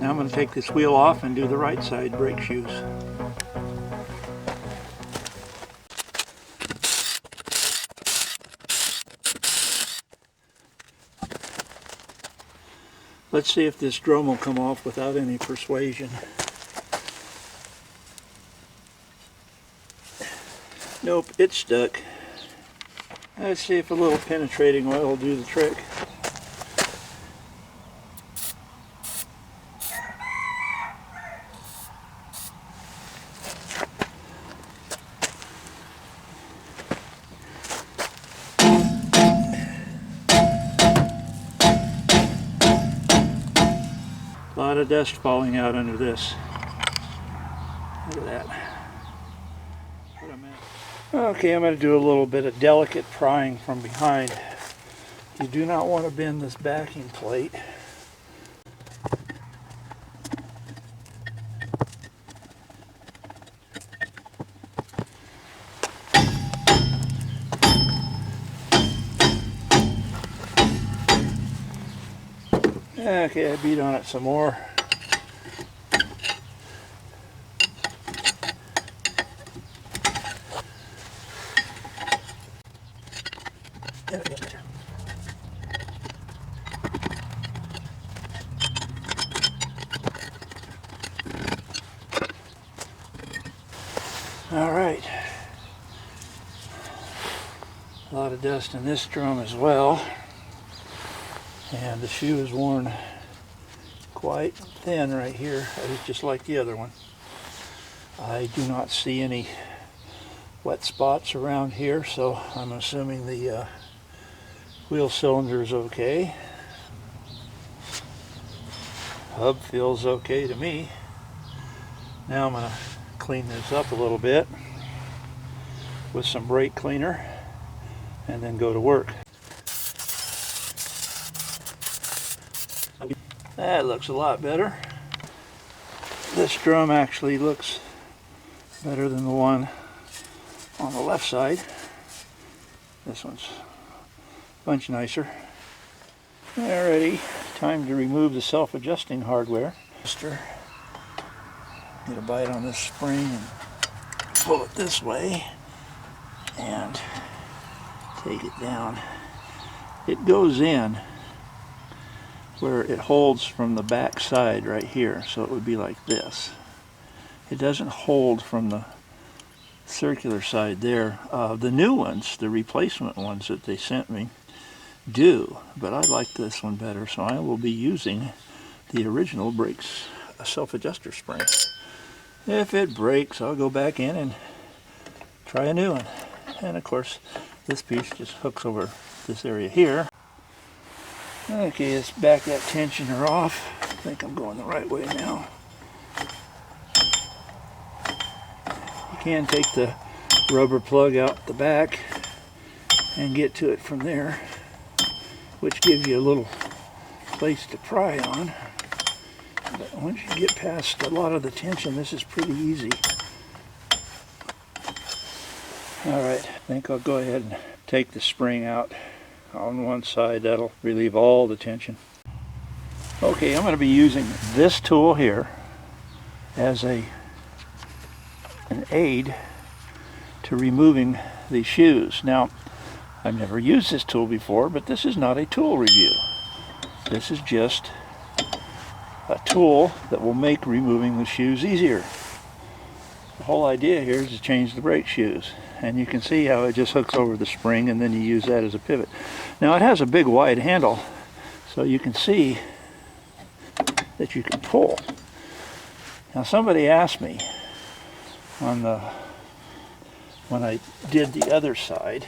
Now I'm going to take this wheel off and do the right side brake shoes. Let's see if this drum will come off without any persuasion. Nope, it's stuck. Let's see if a little penetrating oil will do the trick. A lot of dust falling out under this. Look at that. What a mess. Okay, I'm going to do a little bit of delicate prying from behind. You do not want to bend this backing plate. Okay, I beat on it some more. All right. A lot of dust in this drum as well. And the shoe is worn quite thin right here. It's just like the other one. I do not see any wet spots around here, so I'm assuming the wheel cylinder is okay. Hub feels okay to me. Now I'm going to clean this up a little bit with some brake cleaner and then go to work. That looks a lot better. This drum actually looks better than the one on the left side. This one's a bunch nicer. Alrighty, time to remove the self-adjusting hardware. Get a bite on this spring and pull it this way and take it down. It goes in where it holds from the back side right here, so it would be like this. It doesn't hold from the circular side there. The new ones, the replacement ones that they sent me, do, but I like this one better, so I will be using the original brakes self-adjuster spring. If it breaks, I'll go back in and try a new one. And of course, this piece just hooks over this area here. Okay, let's back that tensioner off. I think I'm going the right way now. You can take the rubber plug out the back and get to it from there, which gives you a little place to pry on. But once you get past a lot of the tension, this is pretty easy. Alright, I think I'll go ahead and take the spring out on one side. That'll relieve all the tension. Okay, I'm going to be using this tool here as an aid to removing these shoes. Now, I've never used this tool before, but this is not a tool review. This is just a tool that will make removing the shoes easier. The whole idea here is to change the brake shoes, and you can see how it just hooks over the spring and then you use that as a pivot. Now it has a big wide handle, so you can see that you can pull. Now somebody asked me when I did the other side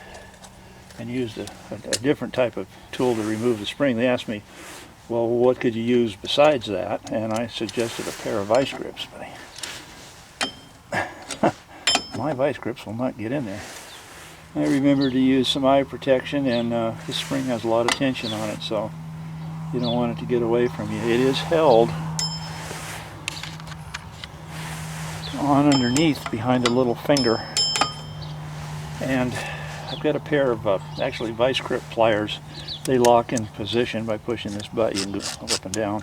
and used a different type of tool to remove the spring, they asked me, well, what could you use besides that? And I suggested a pair of vice grips, but my vice grips will not get in there. I remember to use some eye protection, and this spring has a lot of tension on it, so you don't want it to get away from you. It is held on underneath behind a little finger, and I've got a pair of actually vice grip pliers. They lock in position by pushing this button. You can go up and down,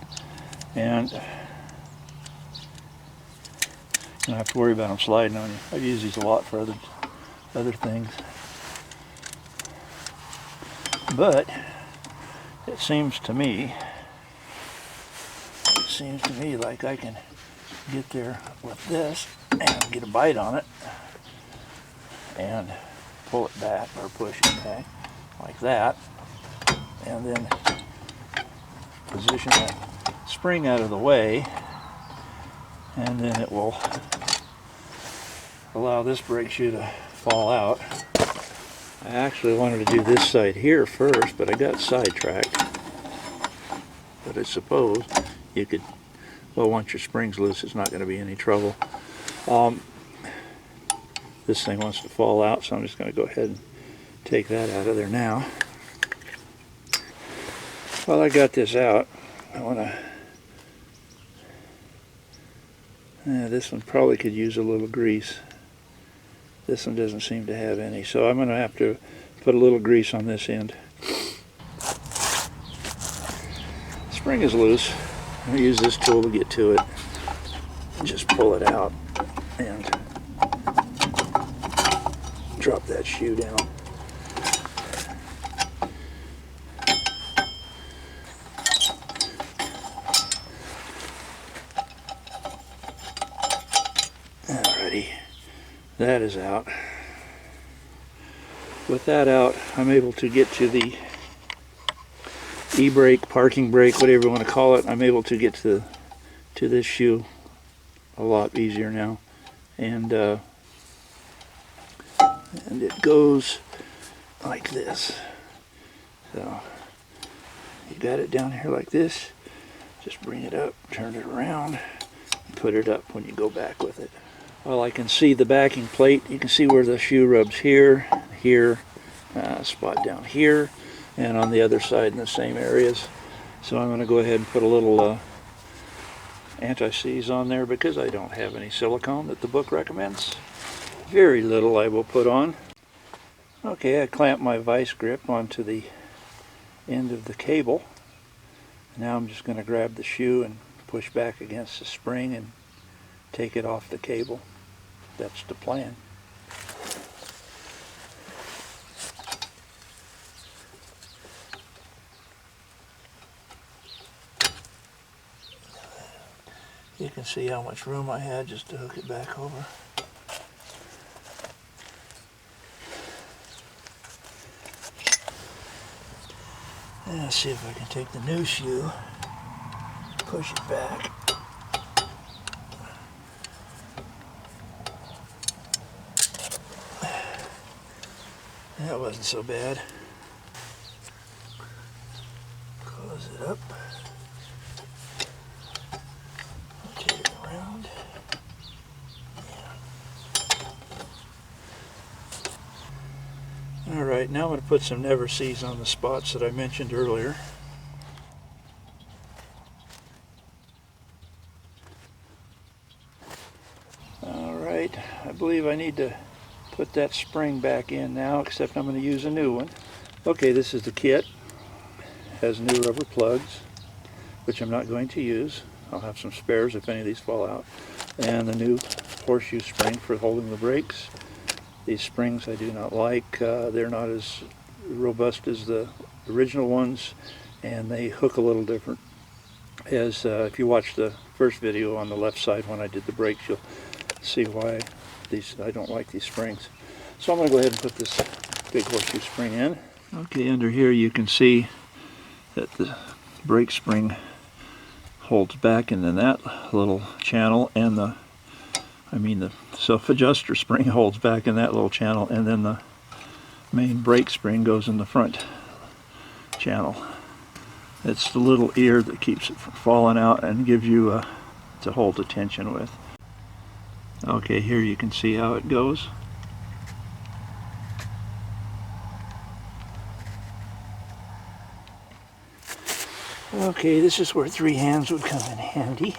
and don't have to worry about them sliding on you. I've used these a lot for other things. But it seems to me like I can get there with this and get a bite on it and pull it back or push it back like that, and then position that spring out of the way, and then it will allow this brake shoe to fall out. I actually wanted to do this side here first, but I got sidetracked. But I suppose you could, well, once your spring's loose, it's not going to be any trouble. This thing wants to fall out, so I'm just going to go ahead and take that out of there now. While I got this out, I want to, this one probably could use a little grease. This one doesn't seem to have any, so I'm going to have to put a little grease on this end. Spring is loose. I'm going to use this tool to get to it and just pull it out and drop that shoe down. Alrighty, that is out. With that out, I'm able to get to the e-brake, parking brake, whatever you want to call it. I'm able to get to this shoe a lot easier now, and it goes like this. So you got it down here like this. Just bring it up, turn it around, and put it up when you go back with it. Well, I can see the backing plate. You can see where the shoe rubs here, spot down here, and on the other side in the same areas. So I'm going to go ahead and put a little anti-seize on there because I don't have any silicone that the book recommends. Very little I will put on. Okay, I clamped my vice grip onto the end of the cable. Now I'm just going to grab the shoe and push back against the spring and take it off the cable. That's the plan. You can see how much room I had just to hook it back over. And let's see if I can take the new shoe, push it back. That wasn't so bad. Close it up. Rotate it around. Alright, now I'm going to put some never sees on the spots that I mentioned earlier. Alright, I believe I need to put that spring back in now, except I'm going to use a new one. Okay, this is the kit. It has new rubber plugs, which I'm not going to use. I'll have some spares if any of these fall out. And the new horseshoe spring for holding the brakes. These springs I do not like. They're not as robust as the original ones, and they hook a little different. As if you watch the first video on the left side when I did the brakes, you'll see why I don't like these springs. So I'm going to go ahead and put this big horseshoe spring in. Okay, under here you can see that the brake spring holds back into that little channel, and the self-adjuster spring holds back in that little channel, and then the main brake spring goes in the front channel. It's the little ear that keeps it from falling out and gives you to hold the tension with. Okay, here you can see how it goes. Okay, this is where 3 hands would come in handy.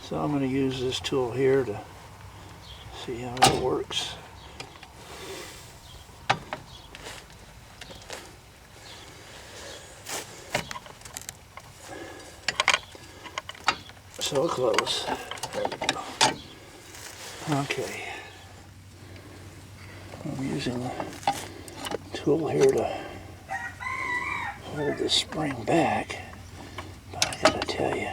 So I'm going to use this tool here to see how it works. So close. There we go. Okay. I'm using the tool here to hold the spring back, but I gotta tell you,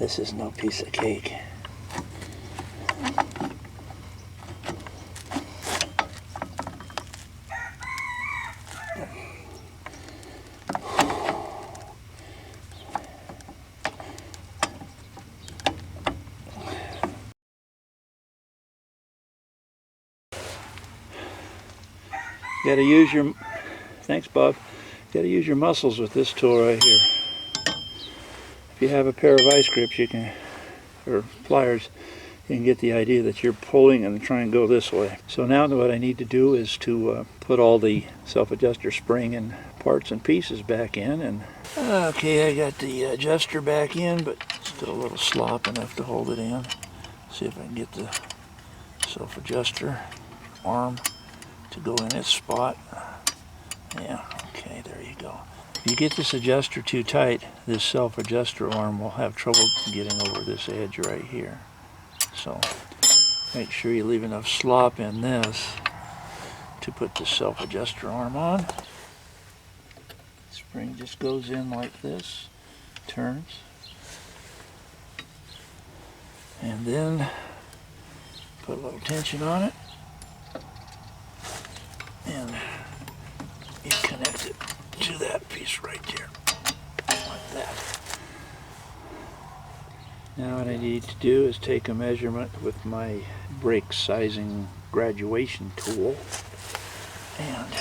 this is no piece of cake. You gotta use your, thanks Bob, you gotta use your muscles with this tool right here. If you have a pair of vice grips, you can, or pliers, you can get the idea that you're pulling and try and go this way. So now what I need to do is to put all the self-adjuster spring and parts and pieces back in. And okay, I got the adjuster back in, but still a little slop enough to hold it in. See if I can get the self-adjuster arm to go in its spot. Yeah, okay, there you go. If you get this adjuster too tight, this self-adjuster arm will have trouble getting over this edge right here. So make sure you leave enough slop in this to put the self-adjuster arm on. Spring just goes in like this, turns, and then put a little tension on it, and you connect it to that piece right there, like that. Now what I need to do is take a measurement with my brake sizing graduation tool and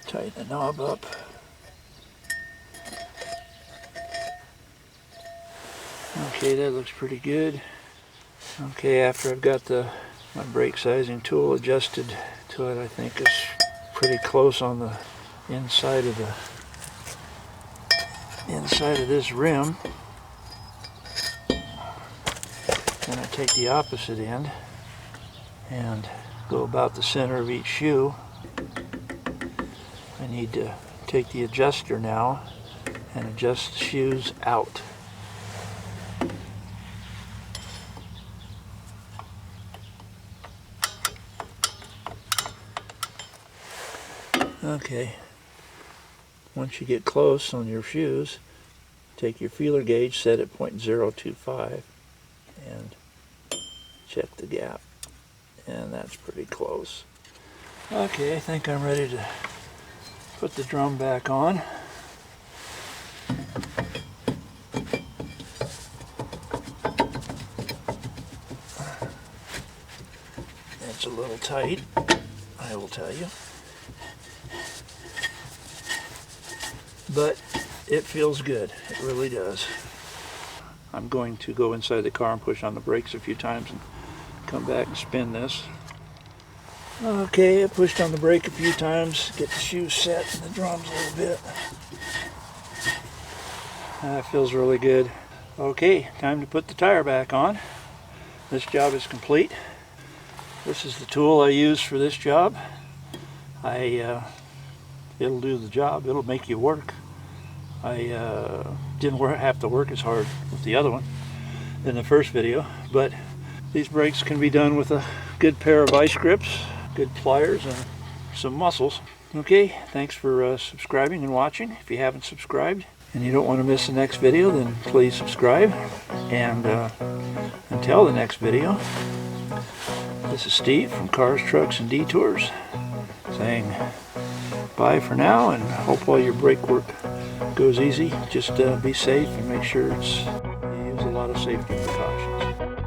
tighten the knob up. Okay, that looks pretty good. Okay, after I've got my brake sizing tool adjusted to it, I think it's pretty close on the inside of this rim. Then I take the opposite end and go about the center of each shoe. I need to take the adjuster now and adjust the shoes out. Okay, once you get close on your shoes, take your feeler gauge, set at 0.025 and check the gap, and that's pretty close. Okay, I think I'm ready to put the drum back on. It's a little tight, I will tell you, but it feels good. It really does. I'm going to go inside the car and push on the brakes a few times and come back and spin this. Okay, I pushed on the brake a few times, get the shoes set and the drums a little bit. That feels really good. Okay, time to put the tire back on. This job is complete. This is the tool I use for this job. It'll do the job. It'll make you work. I didn't have to work as hard with the other one in the first video, but these brakes can be done with a good pair of vice grips, good pliers, and some muscles. Okay, thanks for subscribing and watching. If you haven't subscribed and you don't want to miss the next video, then please subscribe. And until the next video, this is Steve from Cars, Trucks, and Detours saying bye for now, and hope all your brake work goes easy. Just be safe and make sure you use a lot of safety precautions.